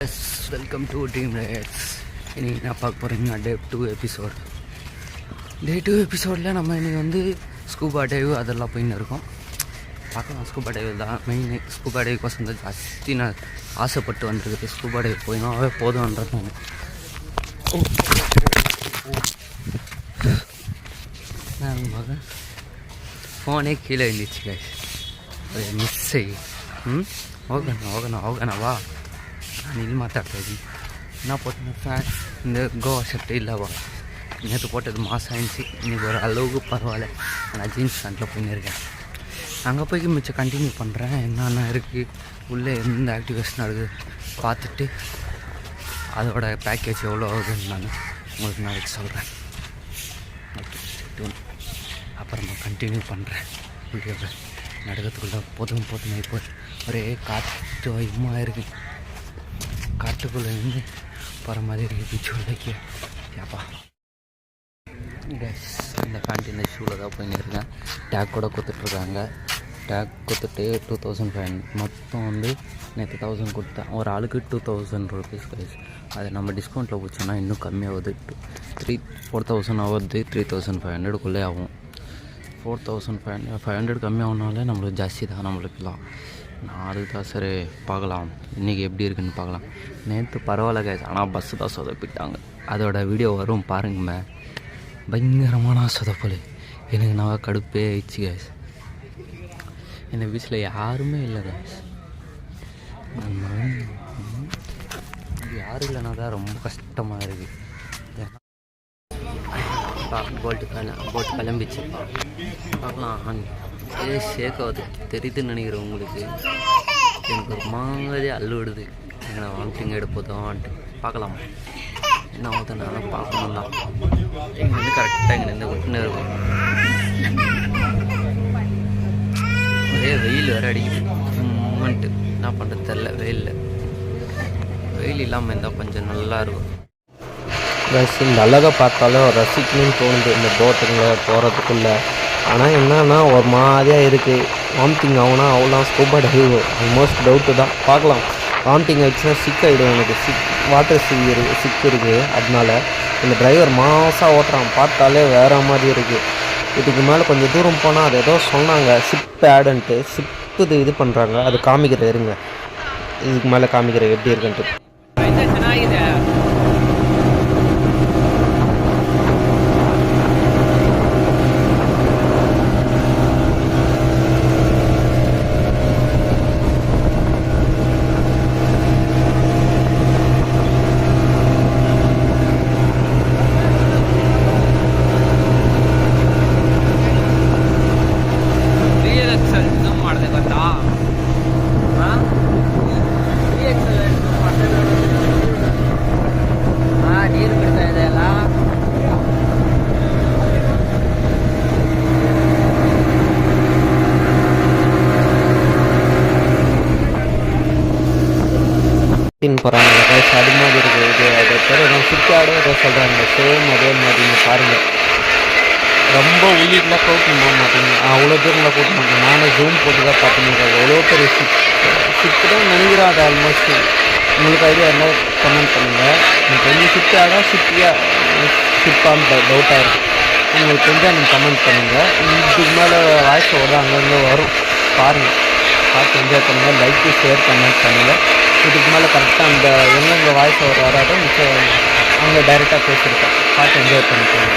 S, welcome to dream rides. இன்றைக்கி நான் பார்க்க போகிறீங்கன்னா டே 2 எபிசோட். டே 2 எபிசோடில் நம்ம இன்றைக்கி ஸ்கூபா டைவ் அதெல்லாம் போயின்னு இருக்கோம். பார்க்கலாம். ஸ்கூபா டைவ் தான் மெயின். ஸ்கூபா டைவுக்கோசம் தான் ஜாஸ்தி நான் ஆசைப்பட்டு வந்துருக்குது. ஸ்கூபா டைவ் போயினாவே போதும்ன்றது நான் மகன் ஃபோனே கீழே இருந்துச்சு கைஸ். அது மிஸ் ஆகி ಹೋಗೋಣ வா. ನಾನು ಇಲ್ಲಿ ಮಾತಾಡ್ತಾಯಿದ್ದೀನಿ. நான் போட்ட ஃபேன் இந்த கோவா ஷர்ட்டு இல்லைவா, நேற்று போட்டது மாதம் ஆயிடுச்சு. இன்றைக்கி ஒரு அளவுக்கு பரவாயில்ல. நான் ஜீன்ஸ் பேண்ட்டில் போயின்னு இருக்கேன். அங்கே போய் மிச்சம் கண்டினியூ பண்ணுறேன். என்னென்ன இருக்குது உள்ளே, எந்த ஆக்டிவேஷன் இருக்குது பார்த்துட்டு அதோட பேக்கேஜ் எவ்வளோ ஆகுதுன்னு நான் உங்களுக்கு நாளைக்கு சொல்கிறேன். அப்புறமா கண்டினியூ பண்ணுறேன் வீடியோவை. நடக்கிறதுக்குள்ளே போதும் இப்போ ஒரே காற்று வயமாக இருக்குது. காட்டுக்குள்ளே இருந்து போகிற மாதிரி இருக்குது. பீச்சு உள்ளக்கு ஏப்பா கேஸ். இந்த பேண்ட் இந்த ஷூவில் தான் போயின்னு இருக்கேன். டேக் கூட கொடுத்துட்ருக்காங்க. டேக் கொடுத்துட்டு 2500 மொத்தம் நேற்று 1000 கொடுத்தேன். ஒரு ஆளுக்கு 2000 ருபீஸ் கைஸ். அது நம்ம டிஸ்கவுண்ட்டில் போச்சோன்னா இன்னும் கம்மியாகுது. 4000 ஆகுது. 3500 ஆகும். 4500 கம்மியாகனாலே நம்மளுக்கு ஜாஸ்தி தான் நம்மளுக்குலாம். நான் அதுக்கு தான் சரி பார்க்கலாம் இன்றைக்கி எப்படி இருக்குன்னு பார்க்கலாம். நேற்று பரவாயில்ல கேஸ், ஆனால் பஸ்ஸு தான் சொதப்பிட்டாங்க. அதோட வீடியோ வரும் பாருங்கம்மே. பயங்கரமான சொதப்பல். எனக்கு நான் கடுப்பே ஆயிடுச்சு கேஸ். என்னை வீட்டில் யாருமே இல்லை கேஸ். யாரும் இல்லைனா தான் ரொம்ப கஷ்டமாக இருக்குது. போட்டு கிளம்பிச்சு பார்க்கலாம். ஷேக்காவது தெரியுதுன்னு நினைக்கிறேன் உங்களுக்கு. எனக்கு ஒரு மாதிரி அள்ளுவிடுது. எங்களை வாமிட்டிங் எடுப்போதான் பார்க்கலாம் என்ன ஆகுது. நான் பார்க்கணும் தான். இங்கேருந்து கரெக்டாக இங்கேருந்து விட்டுன்னு இருக்கும். ஒரே வெயில் வேறு அடிக்குது. மூமெண்ட்டு என்ன பண்ணுறது தெரில. வெயில் இல்லாமல் இருந்தால் கொஞ்சம் நல்லாயிருக்கும். ப்ளஸ் இந்த அழகை பார்த்தாலும் ரசிக்கணும்னு தோணுது இந்த போட்டுங்களை போகிறதுக்குள்ளே. ஆனால் என்னன்னா ஒரு மாதிரியாக இருக்குது. வாமிட்டிங் ஆகுனா அவ்வளோ ஸ்கூபா டைவ் ஆல்மோஸ்ட் டவுட்டு தான். பார்க்கலாம். வாமிட்டிங் ஆகிடுச்சுன்னா சிக்காகிடும். எனக்கு வாட்டர் சிக் இருக்குது. அதனால இந்த டிரைவர் மாசாக ஓட்டுறான். பார்த்தாலே வேறு மாதிரி இருக்குது. இதுக்கு மேலே கொஞ்சம் தூரம் போனால் அது ஏதோ சொன்னாங்க ஷிப் ஆடுன்ட்டு. ஷிப்பு இது பண்ணுறாங்க. அது காமிக்கிற இருங்க. இதுக்கு மேலே காமிக்கிற எப்படி இருக்குன்ட்டு. போகிறாங்க கைஸ். அது மாதிரி இருக்குது. இது அதை பேர் நான் சிக்காடோ ஏதோ சொல்கிறாங்க. சேம் அதே மாதிரி பாருங்கள். ரொம்ப உள்ளிட்டெலாம் கூட்ட மாட்டேங்க. அவ்வளோ தூரம்லாம் கூட்ட மாட்டேன். நானே ஜூம் போட்டு தான் பார்த்துன்னு. எவ்வளோ பெரிய ஷிப்பு தான் நினைக்கிறேன். அது ஆல்மோஸ்ட் உங்களுக்கு ஐடியா இருந்தால் கமெண்ட் பண்ணுங்கள். எனக்கு கொஞ்சம் ஷிப்பாக ஷிப்பான்னு டவுட்டாக இருக்குது. உங்களுக்கு தெரிஞ்சால் நீங்கள் கமெண்ட் பண்ணுங்கள். இதுக்கு மேலே வாய்ஸ் வரும், அங்கங்கே வரும். பாருங்கள், பார்த்து என்ஜாய் பண்ணுங்கள். லைக்கு, ஷேர், கமெண்ட் பண்ணுங்கள். இதுக்கு மேலே கரெக்டாக அந்த எங்கெங்கே வாய்ஸ் வராதோ மிச்சம் அங்கே டைரெக்டாக பேசியிருக்கேன். பார்த்து என்ஜாய் பண்ணிக்கோங்க.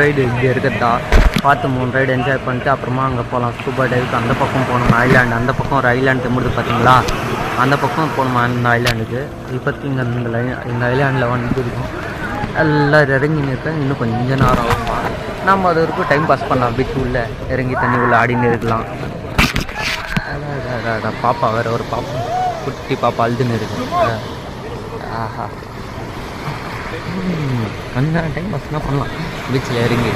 ரைடு இங்கே இருக்கிறதா பார்த்து 3 ரைடு என்ஜாய் பண்ணிட்டு அப்புறமா அங்கே போகலாம். ஸ்கூபா டைவுக்கு அந்த பக்கம் போகணும் ஐலாண்டு. அந்த பக்கம் ஒரு ஐலாண்டு முடிது பார்த்தீங்களா, அந்த பக்கம் போகணுமா அந்த ஐலாண்டுக்கு. இப்போதைக்கு இங்கே இந்த ஐலாண்டில் வந்துருக்கோம். எல்லோரும் இறங்கின்னு இருக்கேன். இன்னும் கொஞ்சம் நேரம் ஆகுமா, நம்ம அது வரைக்கும் டைம் பாஸ் பண்ணலாம். பீச் உள்ளே இறங்கி தண்ணி உள்ளே ஆடின்னு இருக்கலாம். பாப்பா வேறு ஒரு பாப்பா, குட்டி பாப்பா அழுதுன்னு இருக்கு. ஆஹா, கொஞ்ச டைம் பாஸ்லாம் பண்ணலாம் பீச்சில் இறங்கி.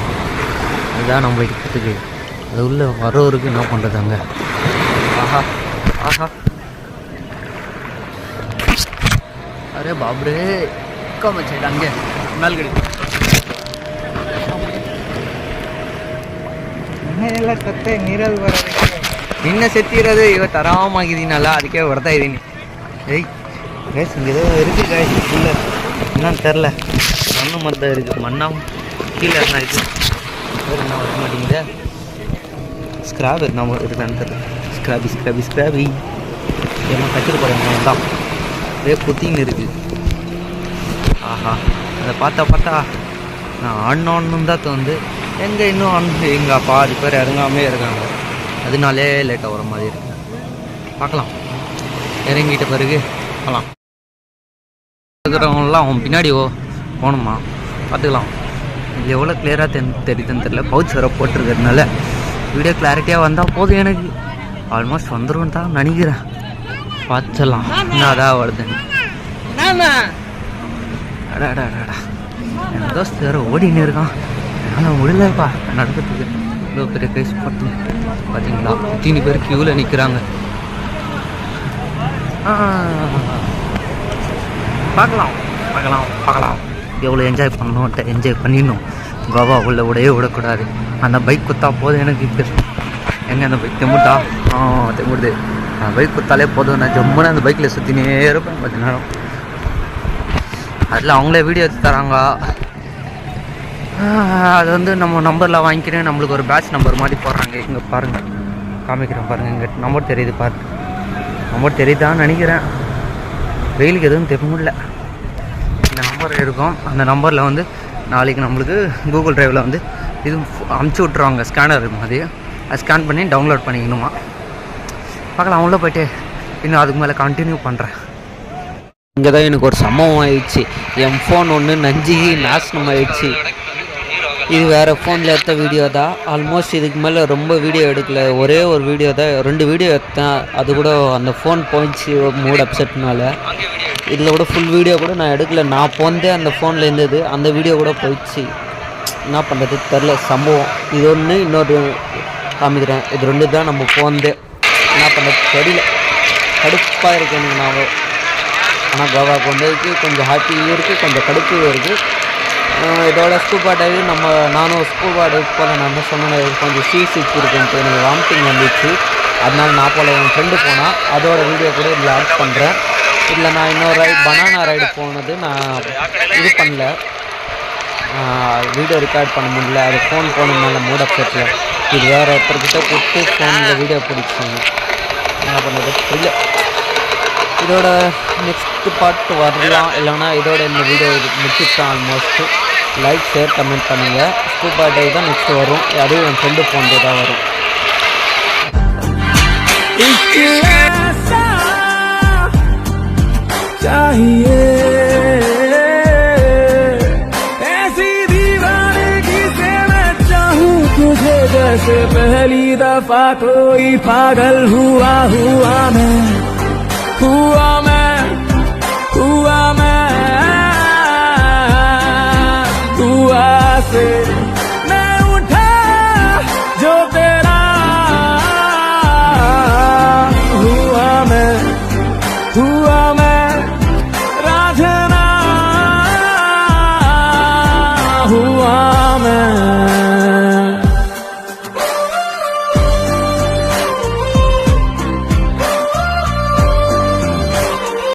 அதுதான் நம்ம இருக்கிறதுக்கு. அது உள்ளே வரவருக்கு என்ன பண்ணுறது அங்கே. ஆஹா ஆஹா, அரே பாபரே மச்சாயிட்ட அங்கே மேல் கிடைக்கும் ಎಲ್ಲ ಸತ್ತೆ ನೀರಲ್ಲಿ ಬರೋದಕ್ಕೆ ನಿನ್ನೆ செத்திறது இவ தராமாக்குதுனால அதுக்கே வரதா இதுன்னு. ஏய் கேஸ் இங்கே ஏதோ இருக்குது காய்ச்சி இல்லை என்னன்னு தெரில. மண்ணு மாதிரி தான் இருக்குது. மண்ணா கீழே என்ன இருக்குது வேறு என்ன வர மாட்டேங்குது. ஸ்க்ராப் நம்ம இருக்கான்னு தெரில. ஸ்க்ராபி எல்லாம் கட்டிட்டு போகிறேன் தான் அதே குத்தின்னு இருக்குது. ஆஹா, அதை பார்த்தா நான் ஆடணுன்னு தான் தோணுது. எங்கே இன்னும் எங்கள் பாதி பேர் இறங்காமே இருக்காங்க. அதனாலே லேட்டாக வர மாதிரி இருக்கு. பார்க்கலாம், இறங்கிட்ட பிறகு பார்க்கலாம். இருக்கிறவங்களாம் அவன் பின்னாடி போகணுமா பார்த்துக்கலாம். இது எவ்வளோ கிளியராக தெரியுதுன்னு தெரில. பவுச் வர போட்டிருக்கிறதுனால வீடியோ கிளாரிட்டியாக வந்தால் போதும். எனக்கு ஆல்மோஸ்ட் வந்துடும் தான் நினைக்கிறேன். பார்த்துலாம் இன்னும் அதான் வருதுன்னு. அடாடா என் தோஸ்து வேறு ஓடின்னு இருக்கான். ஆனால் முடியலப்பா நடக்கிறதுக்கு. இவ்வளோ பெரிய கைஸ் போட்டு பார்த்தீங்களா, 3 பேர் க்யூவில் நிற்கிறாங்க. பார்க்கலாம் எவ்வளோ என்ஜாய் பண்ணணும். என்ஜாய் பண்ணிடணும். கோவா உள்ள விடவே விடக்கூடாது. அந்த பைக் குத்தா போதும் எனக்கு. எங்கே அந்த பைக் தெமுட்டா? தெமுடுது. அந்த பைக் குத்தாலே போதும். நான் ஜம்முன்னு அந்த பைக்கில் சுற்றினே இருப்பேன் 10 நேரம். அதில் அவங்களே வீடியோ எடுத்து தராங்க. அது வந்து நம்ம நம்பரில் வாங்கிக்கிறேன். நம்மளுக்கு ஒரு பேட்ச் நம்பர் மாதிரி போடுறாங்க. இங்கே பாருங்கள், காமிக்கிறேன் பாருங்கள். இங்கே நம்பர் தெரியுது பாருங்க. நம்பர் தெரியுதான்னு நினைக்கிறேன். வெயிலுக்கு எதுவும் தெரிய முடியல. இந்த நம்பர் இருக்கும். அந்த நம்பரில் வந்து நாளைக்கு நம்மளுக்கு கூகுள் ட்ரைவில் வந்து இது அமுச்சு விட்ருவாங்க. ஸ்கேனர் மாதிரி அதை ஸ்கேன் பண்ணி டவுன்லோட் பண்ணிக்கணுமா. பார்க்கலாம். உள்ளே போய்ட்டு இன்னும் அதுக்கு மேலே கண்டினியூ பண்ணுறேன். இங்கே தான் எனக்கு ஒரு சம்பவம் ஆயிடுச்சு. என் ஃபோன் ஒன்று நஞ்சு நாசனம் ஆயிடுச்சு. இது வேறு ஃபோனில் எடுத்த வீடியோ தான். ஆல்மோஸ்ட் இதுக்கு மேலே ரொம்ப வீடியோ எடுக்கல. ஒரே ஒரு வீடியோ தான், 2 வீடியோ எடுத்தேன். அது கூட அந்த ஃபோன் போயிடுச்சு மூட் அப்செட்னால. இதில் கூட ஃபுல் வீடியோ கூட நான் எடுக்கல. நான் போந்தே அந்த ஃபோனில் இருந்தது. அந்த வீடியோ கூட போயிடுச்சு. என்ன பண்ணுறது தெரில. சம்பவம் இது ஒன்று, இன்னொரு காமிக்கிறேன். இது 2 தான் நம்ம போந்தே. என்ன பண்ணுறது தெரியல. கடுப்பாக இருக்குது எனக்கு. நான் ஆனால் கோவாவுக்கு வந்ததுக்கு கொஞ்சம் ஹாப்பியும் இருக்குது, கொஞ்சம் கடுப்பும் இருக்குது. இதோட ஸ்கூபா டைவ் நானும் ஸ்கூபா டைவ் போல் நான் என்ன சொன்னேன், கொஞ்சம் சீசிக்கு இருக்குன்ட்டு எனக்கு வாமிட்டிங் வந்துச்சு. அதனால நான் போல் என் ஃப்ரெண்டு போனால் அதோட வீடியோ கூட இதில் ஆட் பண்ணுறேன். இதில் நான் இன்னொரு பனானா ரைடு போனது நான் இது பண்ணல, வீடியோ ரெக்கார்ட் பண்ண முடியல. அது ஃபோன் போனதுனால மூட் அப்செட்டில். இது வேறு ஒருத்தர்கிட்ட கொடுத்து ஃபோனில் வீடியோ பிடிச்சாங்க. என்ன பண்ணுறது இல்லை. இதோட நெக்ஸ்ட் பார்ட் வரலாம். இல்லைனா இதோட இந்த வீடியோ முடிச்சுட்டேன். ஆல்மோஸ்ட்டு லைக் ஷேர் கமெண்ட் பண்ணுங்கள். ஸ்கூபா டைவ் தான் நெக்ஸ்ட் வரும். அதுவும் என் ஃப்ரெண்டு போனது தான் வரும். जैसे पहली दफा कोई पागल हुआ मैं